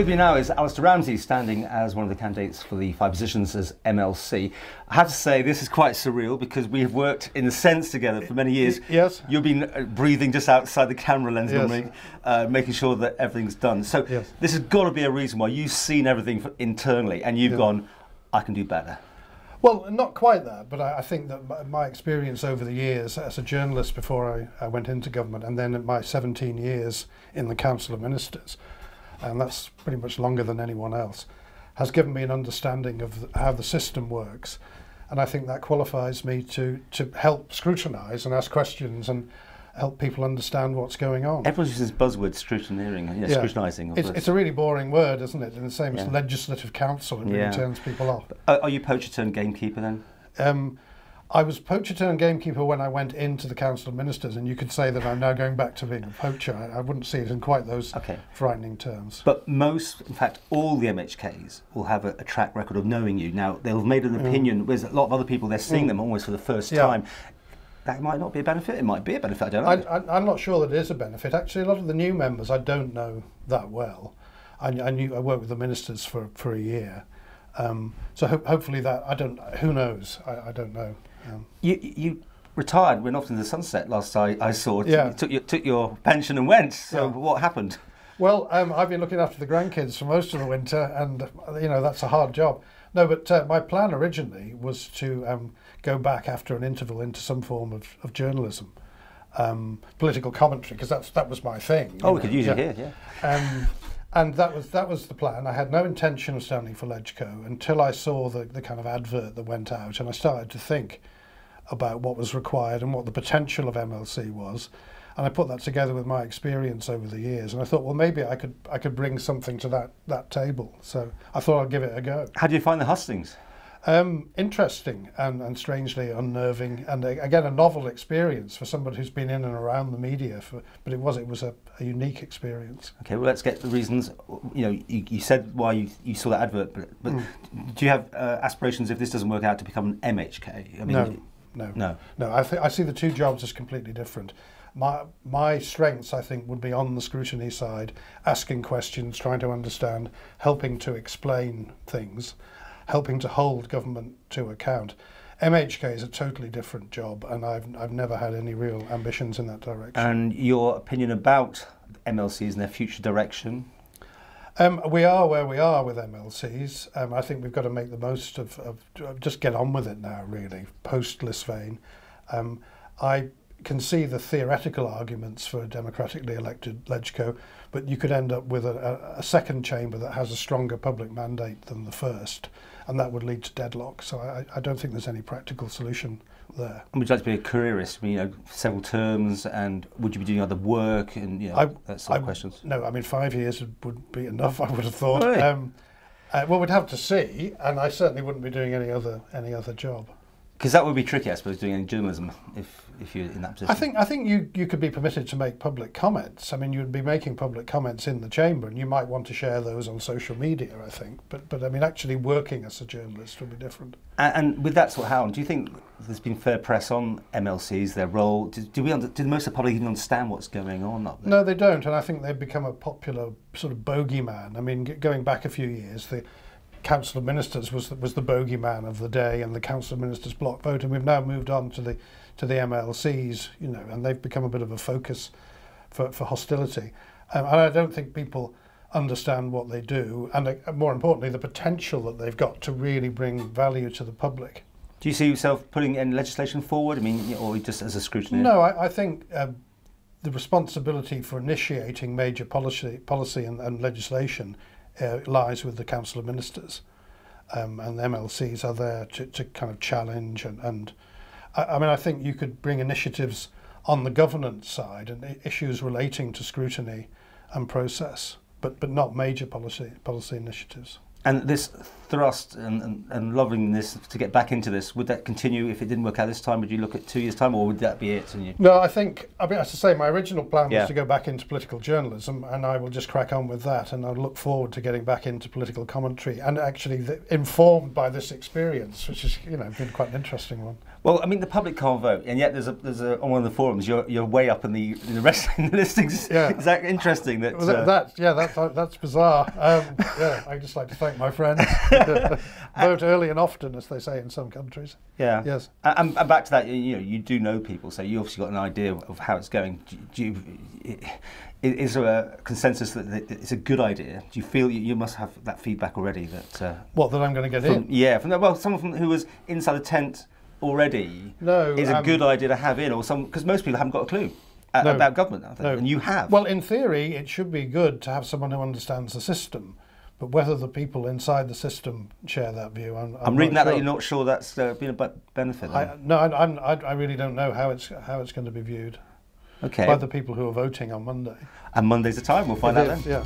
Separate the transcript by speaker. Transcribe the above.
Speaker 1: With me now is Alistair Ramsay, standing as one of the candidates for the 5 positions as MLC. I have to say this is quite surreal because we have worked in a sense together for many years.
Speaker 2: Yes.
Speaker 1: You've been breathing just outside the camera lens,
Speaker 2: yes.
Speaker 1: normally, making sure that everything's done. So
Speaker 2: yes.
Speaker 1: This has got to be a reason why you've seen everything internally and you've gone, I can do better.
Speaker 2: Well, not quite that, but I think that my experience over the years as a journalist before I went into government, and then my 17 years in the Council of Ministers, and that's pretty much longer than anyone else, has given me an understanding of how the system works. And I think that qualifies me to help scrutinise and ask questions and help people understand what's going on.
Speaker 1: Everyone uses buzzword scrutineering, scrutinising.
Speaker 2: It's a really boring word, isn't it? And the same as legislative council, it really turns people off.
Speaker 1: Are you poacher turned gamekeeper then?
Speaker 2: I was poacher turned gamekeeper when I went into the Council of Ministers, and you could say that I'm now going back to being a poacher. I wouldn't see it in quite those frightening terms.
Speaker 1: But most, in fact, all the MHKs will have a track record of knowing you. Now, they'll have made an opinion, whereas a lot of other people, they're seeing them almost for the first time. That might not be a benefit, it might be a benefit, I don't know.
Speaker 2: I'm not sure that it is a benefit. Actually, a lot of the new members I don't know that well. I worked with the ministers for a year. So hopefully that, who knows, I don't know.
Speaker 1: You retired, went off into the sunset last I saw. You took your pension and went, so what happened?
Speaker 2: Well, I've been looking after the grandkids for most of the winter, and that's a hard job. No, but my plan originally was to go back after an interval into some form of journalism, political commentary, because that was my thing.
Speaker 1: Oh, we could use it here,
Speaker 2: and that was the plan. I had no intention of standing for LegCo until I saw the kind of advert that went out, and I started to think about what was required and what the potential of MLC was. And I put that together with my experience over the years, and I thought, well, maybe I could bring something to that table. So I thought I'd give it a go. How
Speaker 1: do you find the hustings?
Speaker 2: Interesting and strangely unnerving, and again a novel experience for somebody who's been in and around the media. But it was a unique experience.
Speaker 1: Okay, well, let's get the reasons. You said why you saw that advert, but do you have aspirations if this doesn't work out to become an MHK? I mean,
Speaker 2: no. I see the two jobs as completely different. My strengths, I think, would be on the scrutiny side, asking questions, trying to understand, helping to explain things, helping to hold government to account. MHK is a totally different job, and I've never had any real ambitions in that direction.
Speaker 1: And your opinion about MLCs and their future direction?
Speaker 2: We are where we are with MLCs. I think we've got to make the most of just get on with it now, really, post-Lisvane. I can see the theoretical arguments for a democratically elected LegCo, but you could end up with a second chamber that has a stronger public mandate than the first, and that would lead to deadlock. So I don't think there's any practical solution there.
Speaker 1: And would you like to be a careerist? I mean, several terms, and would you be doing other work and that sort of questions?
Speaker 2: No, I mean 5 years would be enough, I would have thought.
Speaker 1: Really?
Speaker 2: Well, we'd have to see, and I certainly wouldn't be doing any other job.
Speaker 1: Because that would be tricky, I suppose, doing any journalism if you're in that position.
Speaker 2: I think you could be permitted to make public comments. I mean, you'd be making public comments in the chamber, and you might want to share those on social media, I think. But I mean, actually working as a journalist would be different.
Speaker 1: And with that sort of how, do you think there's been fair press on MLCs, their role? Do most of the public even understand what's going on up there?
Speaker 2: No, they don't, and I think they've become a popular sort of bogeyman. I mean, going back a few years, the Council of Ministers was the bogeyman of the day, and the Council of Ministers block vote, and we've now moved on to the MLCs, and they've become a bit of a focus for hostility. And I don't think people understand what they do, and more importantly, the potential that they've got to really bring value to the public.
Speaker 1: Do you see yourself putting any legislation forward? I mean, or just as a scrutineer?
Speaker 2: No, I think the responsibility for initiating major policy and legislation lies with the Council of Ministers, and the MLCs are there to kind of challenge and I mean, I think you could bring initiatives on the governance side and issues relating to scrutiny and process, but not major policy initiatives.
Speaker 1: And this thrust and loving this to get back into this, would that continue if it didn't work out this time? Would you look at 2 years' time, or would that be it? And you...
Speaker 2: No, I think, I mean, as I say, my original plan was to go back into political journalism, and I will just crack on with that, and I look forward to getting back into political commentary, and actually informed by this experience, which has, you know, been quite an interesting one.
Speaker 1: Well, I mean, the public can't vote, and yet there's a on one of the forums you're way up in the wrestling listings.
Speaker 2: Yeah.
Speaker 1: Is that interesting? That,
Speaker 2: that's bizarre. Yeah, I just like to thank my friends. Vote early and often, as they say in some countries.
Speaker 1: Yeah.
Speaker 2: Yes.
Speaker 1: And back to that, you know, you do know people, so you obviously got an idea of how it's going. Is there a consensus that it's a good idea? Do you feel you must have that feedback already? That
Speaker 2: what, that I'm going to get in?
Speaker 1: Yeah, someone who was inside the tent already is a good idea to have in, or some, because most people haven't got a clue about government, I think, and you have.
Speaker 2: Well, in theory, it should be good to have someone who understands the system, but whether the people inside the system share that view, I'm
Speaker 1: reading
Speaker 2: not
Speaker 1: that
Speaker 2: sure.
Speaker 1: you're not sure that's been a benefit.
Speaker 2: I really don't know how it's going to be viewed.
Speaker 1: Okay.
Speaker 2: By the people who are voting on Monday.
Speaker 1: And Monday's the time. We'll find out then.
Speaker 2: Yeah.